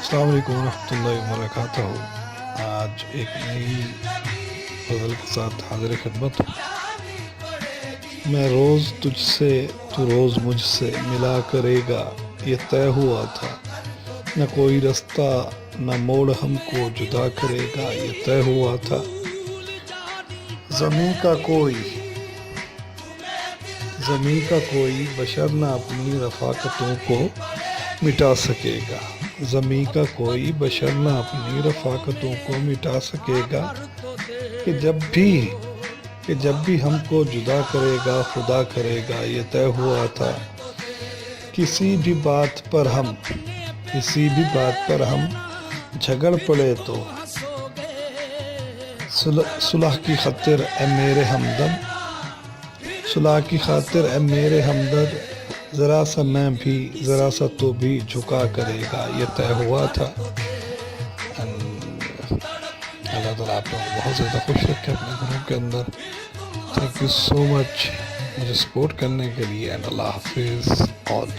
السلام علیکم ورحمۃ اللہ وبرکاتہ۔ آج ایک نئی غزل کے ساتھ حاضر خدمت ہوں۔ میں روز تجھ سے تو روز مجھ سے ملا کرے گا، یہ طے ہوا تھا۔ نہ کوئی رستہ نہ موڑ ہم کو جدا کرے گا، یہ طے ہوا تھا۔ زمیں کا کوئی بشر نہ اپنی رفاقتوں کو مٹا سکے گا، زمیں کا کوئی بشر نہ اپنی رفاقتوں کو مٹا سکے گا، کہ جب بھی ہم کو جدا کرے گا خدا کرے گا، یہ طے ہوا تھا۔ کسی بھی بات پر ہم جھگڑ پڑے تو صلح کی خاطر اے میرے ہمدرد، ذرا سا تو بھی جھکا کرے گا، یہ طے ہوا تھا۔ اللہ تعالیٰ آپ لوگوں کو بہت زیادہ خوش رکھے اپنے گھروں کے اندر۔ تھینک یو سو مچ مجھے سپورٹ کرنے کے لیے، اینڈ اللہ حافظ آل۔